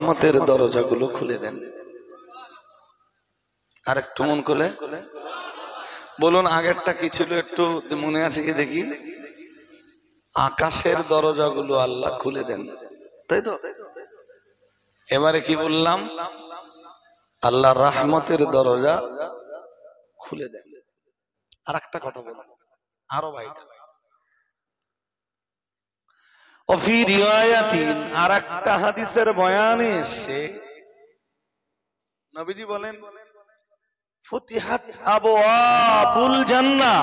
রহমতের দরজাগুলো খুলে দেন। আর একটু মন করে বলুন, আগেরটা কি ছিল একটু মনে আছে কি দেখি? আকাশের দরজাগুলো আল্লাহ খুলে দেন, তাই তো? এবারে কি বললাম? আল্লাহ রহমতের দরজা খুলে দেন। আর একটা কথা বলুন, আরো ভাইটা ওফি রিওয়ায়াতিন, আর একটা হাদিসের বয়ানে এসে নবীজি বলেন, ফুতিহাত আবওয়াবুল জান্নাহ,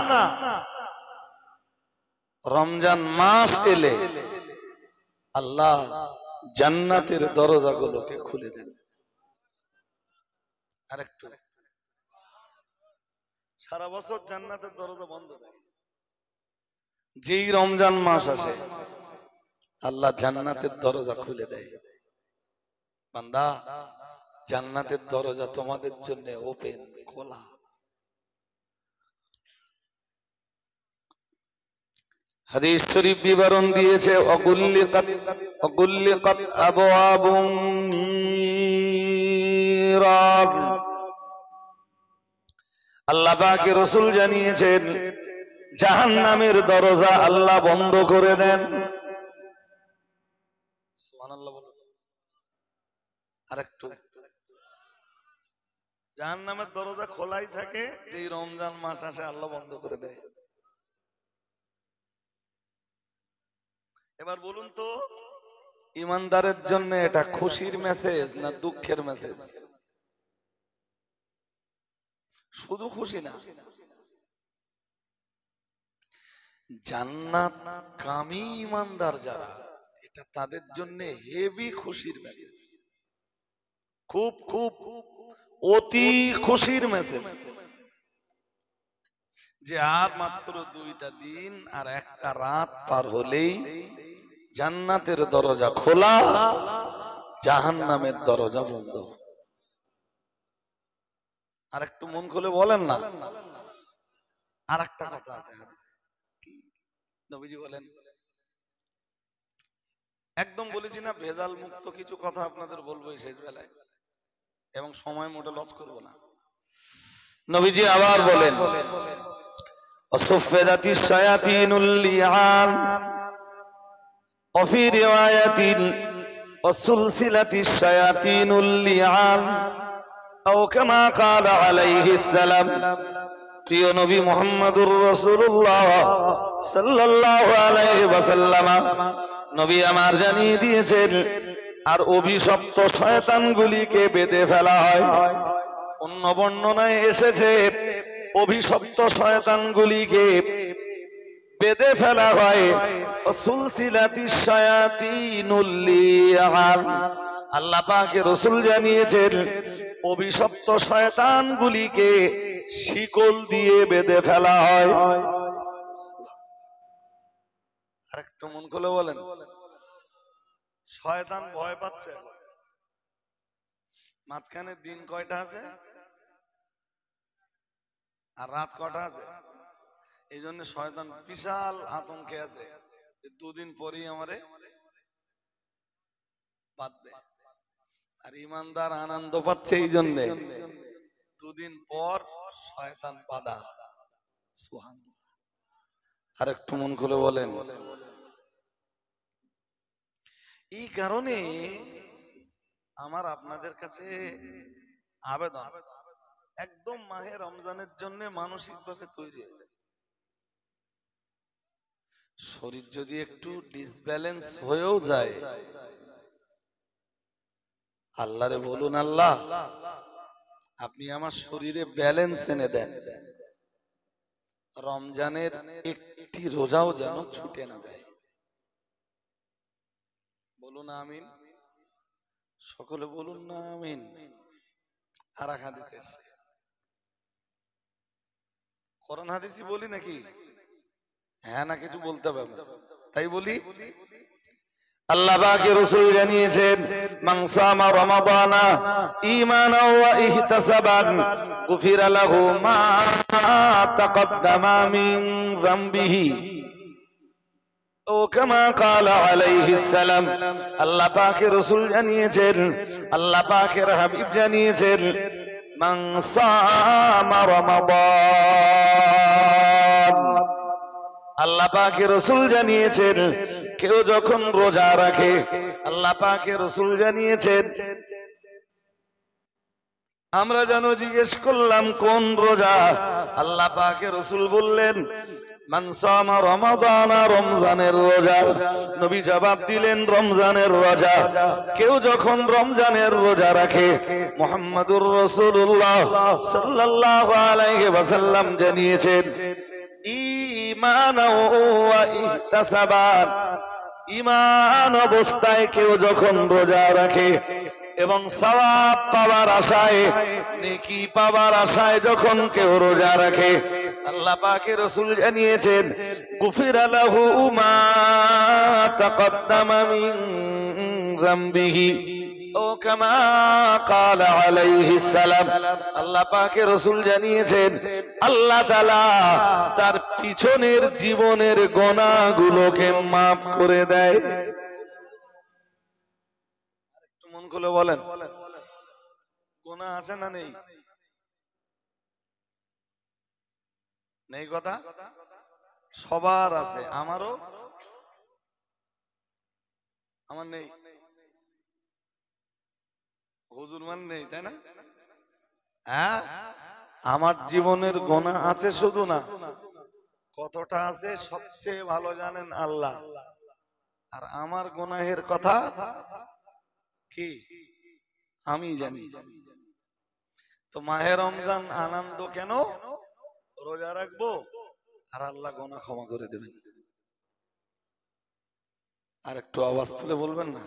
রমজান মাস এলে আল্লাহ জান্নাতের দরজাগুলোকে খুলে দেন। আরেকটু, সারা বছর জান্নাতের দরজা বন্ধ থাকে, যেই রমজান মাস আসে আল্লাহ জান্নাতের দরজা খুলে দেয়। বান্দা, জান্নাতের দরজা তোমাদের জন্য ওপেন, খোলা। হাদিস শরীফ বিবরণ দিয়েছে, অগুল্লিকাত আবওয়াবুন নিরান। আল্লাহ পাকের রাসূল জানিয়েছেন, জাহান্নামের দরজা আল্লাহ বন্ধ করে দেন। সুবহানাল্লাহ বলুন। আরেকটু, জাহান্নামের দরজা খোলাই থাকে, যেই রমজান মাস আসে আল্লাহ বন্ধ করে দেয়। এবার বলুন তো, ইমানদারের জন্য এটা খুশির মেসেজ না দুঃখের মেসেজ? শুধু খুশি না, জান্নাত কামী ইমানদার যারা, এটা তাদের জন্য হেভি খুশির মেসেজ, খুব খুব অতি খুশির মেসেজ, যে আর মাত্র 2টা দিন আর একটা রাত পার হলেই জান্নাতের দরজা খোলা, জাহান্নামের দরজা বন্ধ। আর একটু মন খুলে বলেন না। আর একটা কথা আছে হাদিসে, নবীজি বলেন, একদম বলেছি না ভেজাল মুক্ত কিছু কথা আপনাদের বলবো এই শেষ বেলায়, এবং সময় মোটে লস করব না। নবীজি আবার বলেন, অসুফিদাতিশ শায়াতিনুল লিআন ওফি রিওয়ায়াতিন ওসুলসিলাতিশ শায়াতিনুল লিআন আও কামা ক্বালা আলাইহিস সালাম। প্রিয় নবী মুহাম্মদুর রাসূলুল্লাহ সাল্লাল্লাহু আলাইহি ওয়াসাল্লাম নবী আমার জানিয়ে দিয়েছেন, আর অভিশপ্ত শয়তানগুলিকে বেঁধে ফেলা হয়। অন্য বর্ণনায় এসেছে, অভিশপ্ত শয়তানগুলিকে বেঁধে ফেলা হয়। সুলসিলাতিশ শায়াতিনুল লিআন, আল্লাহ পাকের রাসূল জানিয়েছেন, অভিশপ্ত শয়তানগুলিকে শিকল দিয়ে বেঁধে ফেলা হয়। আরেকটু মন খুলে বলেন, শয়তান ভয় পাচ্ছে। মাঝখানে দিন কয়টা আছে আর রাত কয়টা আছে? এই জন্য শয়তান বিশাল আতঙ্কে আছে, 2 দিন পরেই আমারে বাঁধবে। আর ইমানদার আনন্দ পাচ্ছে এই জন্য, 2 দিন পর শয়তান বাধা। সুবহানাল্লাহ। আর একটু মন খুলে বলেন। এই কারণে আমার আপনাদের কাছে আবেদন, একদম মাহে রমজানের জন্য মানসিকভাবে তৈরি হয়ে যায়। শরীর যদি একটু ডিসব্যালেন্স হয়েও যায়, আল্লাহরে বলুন, আল্লাহ আপনি আমার শরীরে ব্যালেন্স এনে দেন, রমজানের একটি রোজাও যেন ছুটে না যায়। বলুন আমিন, সকলে বলুন না আমিন। আর এক হাদিস এসেছে, কোরআন হাদিসই বলি নাকি? হ্যাঁ না কিছু বলতে হবে না, তাই বলি। আল্লাহ পাকের রাসূল জানিয়েছেন, মান সামা রমাদানা ঈমানাও ওয়া ইহতিসাবান গুফিরা লাহু মা তাকদ্দামা মিন যামবিহি ও কামা ক্বালা আলাইহিস সালাম, আল্লাহ পাকের রাসূল জানিয়েছেন, আল্লাহ পাকের হাবিব জানিয়েছেন, মান সামা রমাদান, আল্লাহ পাকের রাসূল জানিয়েছেন, কেউ যখন রোজা রাখে, আল্লাহ পাকের রাসূল জানিয়েছেন, আমরা যেন জিজ্ঞেস করলাম কোন রোজা, আল্লাহ পাকের রাসূল বললেন মান সামা রমাদান, রমজানের রোজা। নবী জবাব দিলেন রমজানের রোজা। কেউ যখন রমজানের রোজা রাখে, মুহাম্মাদুর রাসূলুল্লাহ সাল্লাল্লাহু আলাইহি ওয়াসাল্লাম জানিয়েছেন, ঈমানাও ওয়া ইহতিসাবান, ঈমান অবস্থায় কেউ যখন রোজা রাখে এবং সওয়াব পাওয়ার আশায়, নেকি পাওয়ার আশায় যখন কেউ রোজা রাখে, আল্লাহ পাকের রাসূল জানিয়েছেন, গুফিরা লাহু মা তাকদ্দামা মিন যামবিহি, ও কামা ক্বালা আলাইহিস সালাম, আল্লাহ পাকের রাসূল জানিয়েছেন, আল্লাহ তাআলা তার পিছনের জীবনের গুনাহগুলোকে maaf করে দেয়। একটু মন খুলে বলেন, গুনাহ আছে না নেই? নেই কথা? সবার আছে, আমারও, আমার নেই, হুজুর মান নেই, তাই না? হ্যাঁ, আমার জীবনের গুনাহ আছে শুধু না, কতটা আছে সবচেয়ে ভালো জানেন আল্লাহ। আর আমার গুনাহের কথা কি আমি জানি। তো মাহে রমজান আনন্দ কেন? রোজা রাখবো আর আল্লাহ গুনাহ ক্ষমা করে দেবেন। আর একটু আওয়াজ তুলে বলবেন না,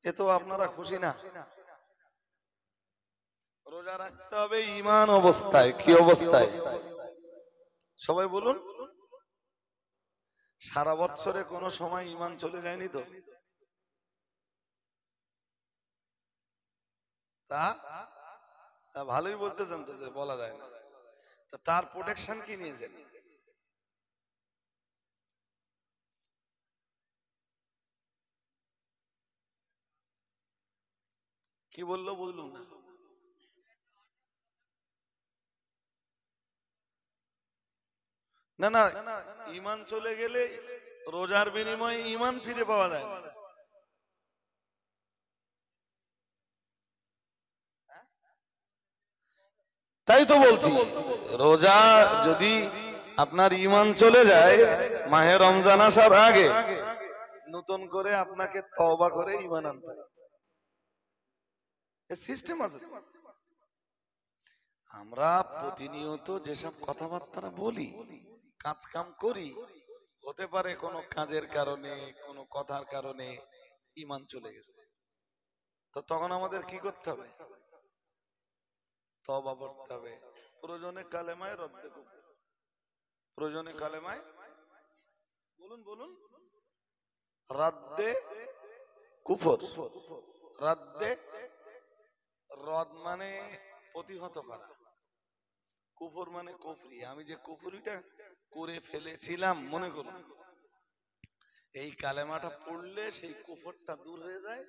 এ তো আপনারা খুশি না? রোজা রাখতে হবে ঈমান অবস্থায়। কি অবস্থায়? সবাই বলুন। সারা বছরে কোনো সময় ঈমান চলে যায়নি তো? তা ভালোই বলতেছেন তো, যে বলা যায় না। তা তার প্রোটেকশন কি নিয়েছেন? কি বললো বুঝলুম না। না না, ঈমান চলে গেলে রোজার বিনিময়ে ঈমান ফিরে পাওয়া যায় না। তাই তো বলছি, রোজা যদি আপনার ঈমান চলে যায় মাহে রমজান আসার আগে, নতুন করে আপনাকে তওবা করে ঈমান আনতে হবে। এর সিস্টেম আছে। আমরা প্রতিনিয়ত যেসব কথাবার্তা বলি, কাজ কাম করি, হতে পারে কোনো কাজের কারণে, কোনো কথার কারণে ঈমান চলে গেছে। তো তখন আমাদের কি করতে হবে? তওবা করতে হবে। প্রয়োজনে কালেমায়ে রদ্দে কুফর, প্রয়োজনে কালেমায়ে, বলুন বলুন, রাদ্দে কুফর। রাদ্দে, রদ মানে প্রতিহত করা, কুফর মানে কুফরি। আমি যে কুফরিটা করে ফেলেছিলাম, মনে করুন, এই কালেমাটা পড়লে সেই কুফরটা দূর হয়ে যায়,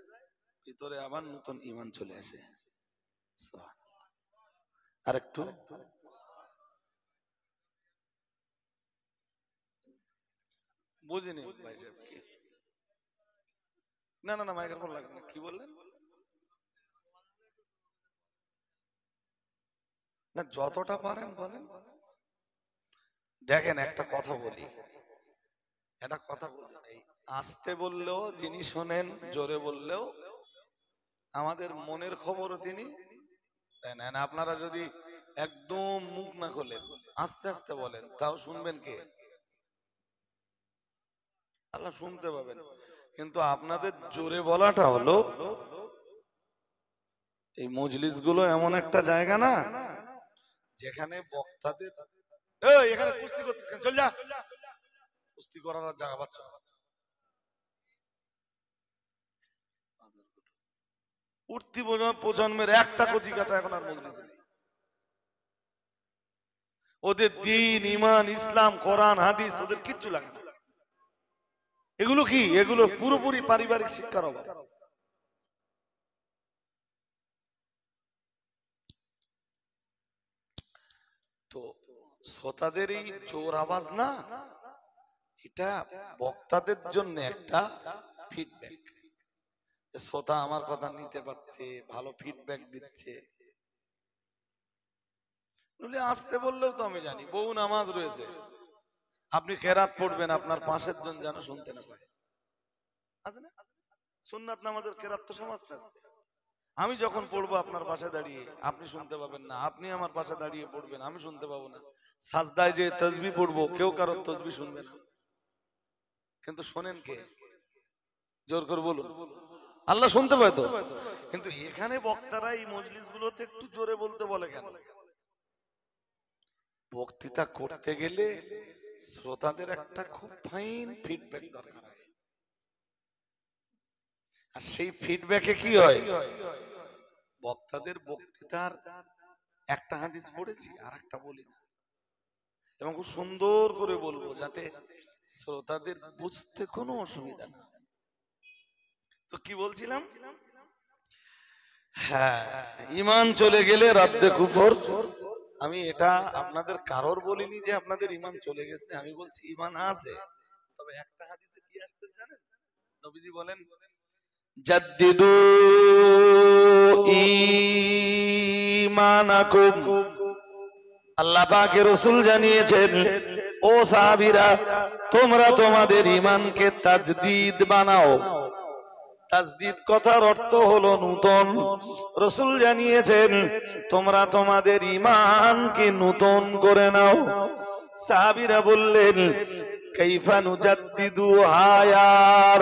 ভিতরে আবার নতুন ঈমান চলে আসে। আর একটু বুঝিনি ভাই সাহেব কি? না না না, মাইক্রোফোন লাগবে না। কি বললেন? না, যতটা পারেন বলেন। দেখেন একটা কথা বলি, একটা কথা বলেন, এই আস্তে বললেও যিনি শোনেন, জোরে বললেও আমাদের মনের খবরও তিনি নেন। আপনারা যদি একদম মুখ না খোলেন, আস্তে আস্তে বলেন, তাও শুনবেন কে? আল্লাহ শুনতে পাবেন। কিন্তু আপনাদের জোরে বলাটা হলো, এই মজলিস গুলো এমন একটা জায়গা না যেখানে বক্তাদের, এখানে কুস্তি করতেছেন, চল যা, কুস্তি করার জায়গা পাচ্ছ না। উঠতি প্রজন্মের একটা কচি কাঁচা এখন আর মজলিসে নেই। ওদের দ্বীন, ঈমান, ইসলাম, কোরআন, হাদিস ওদের কিচ্ছু লাগে না। এগুলো কি? এগুলো পুরোপুরি পারিবারিক শিক্ষার অভাব। তো শ্রোতাদের এই জোর আওয়াজ না, এটা বক্তাদের জন্য একটা ফিডব্যাক। শ্রোতা আমার কথা নিতে পারছে, ভালো ফিডব্যাক দিচ্ছে। আসতে বললেও তো আমি জানি বহু নামাজ রয়েছে, আপনি খেরাত পড়বেন, আপনার পাশের জন যেন শুনতে না পায়, আছে না? সুন্নাত নামাজের খেরাত তো সমাজ আছে। আমি যখন পড়বো আপনার পাশে দাঁড়িয়ে, আপনি শুনতে পাবেন না, আপনি আমার পাশে দাঁড়িয়ে পড়বেন, আমি শুনতে পাবো না। সাজদায় যে তাসবিহ পড়বো, কেউ কারোর তাসবিহ শুনবে না, কিন্তু শোনেন কে? জোর করে বলুন। আল্লাহ শুনতে পায় তো। কিন্তু এখানে বক্তারা এই মজলিস গুলোতে একটু জোরে বলতে বলে কেন? বক্তৃতা করতে গেলে শ্রোতাদের একটা খুব ফাইন ফিডব্যাক দরকার হয়, আর সেই ফিডব্যাকে কি হয়? বক্তাদের বক্তৃতার একটা হাদিস পড়েছি আর একটা বলি না, এবং খুব সুন্দর করে বলবো যাতে শ্রোতাদের বুঝতে কোনো অসুবিধা না। তো কি বলছিলাম? হ্যাঁ, ঈমান চলে গেলে রাদ্দে কুফর। আমি এটা আপনাদের কারোর বলিনি যে আপনাদের ঈমান চলে গেছে, আমি বলছি ঈমান আছে। তবে একটা হাদিসে কি আসছে জানেন? নবীজি বলেন, জাদ্দিদু ঈমানাকুম। আল্লাহ পাকের রাসূল জানিয়েছেন, ও সাহাবীরা, তোমরা তোমাদের ঈমানকে তাজদীদ বানাও। তাজদীদ কথার অর্থ হলো নূতন। রাসূল জানিয়েছেন, তোমরা তোমাদের ঈমানকে নূতন করে নাও। সাহাবীরা বললেন, কাইফা নুজাদ্দিদুহা ইয়া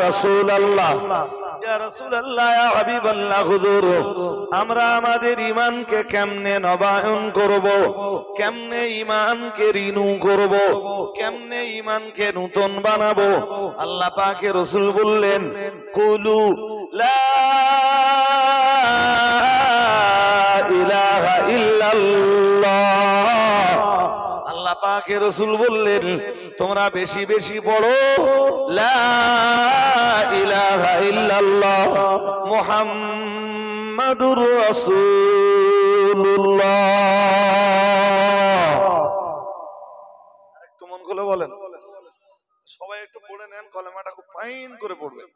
রাসূলুল্লাহ, ইয়া রাসূলুল্লাহ, ইয়া হাবিবাল্লাহ, হুজুর, আমরা আমাদের ঈমানকে কেমনে নবায়ন করব, কেমনে ঈমানকে রিনিউ করব, কেমনে ঈমানকে নূতন বানাবো? আল্লাহ পাকের রাসূল বললেন, কুলু লা ইলাহা ইল্লাল্লাহ। আল্লাহ পাকের রাসূল বললেন, তোমরা বেশি বেশি পড়ো লা ইলাহা ইল্লাল্লাহ মুহাম্মাদুর রাসূলুল্লাহ। একটু মন খুলে বলেন, সবাই একটু পড়ে নেন, কলেমাটা খুব ফাইন করে পড়বেন।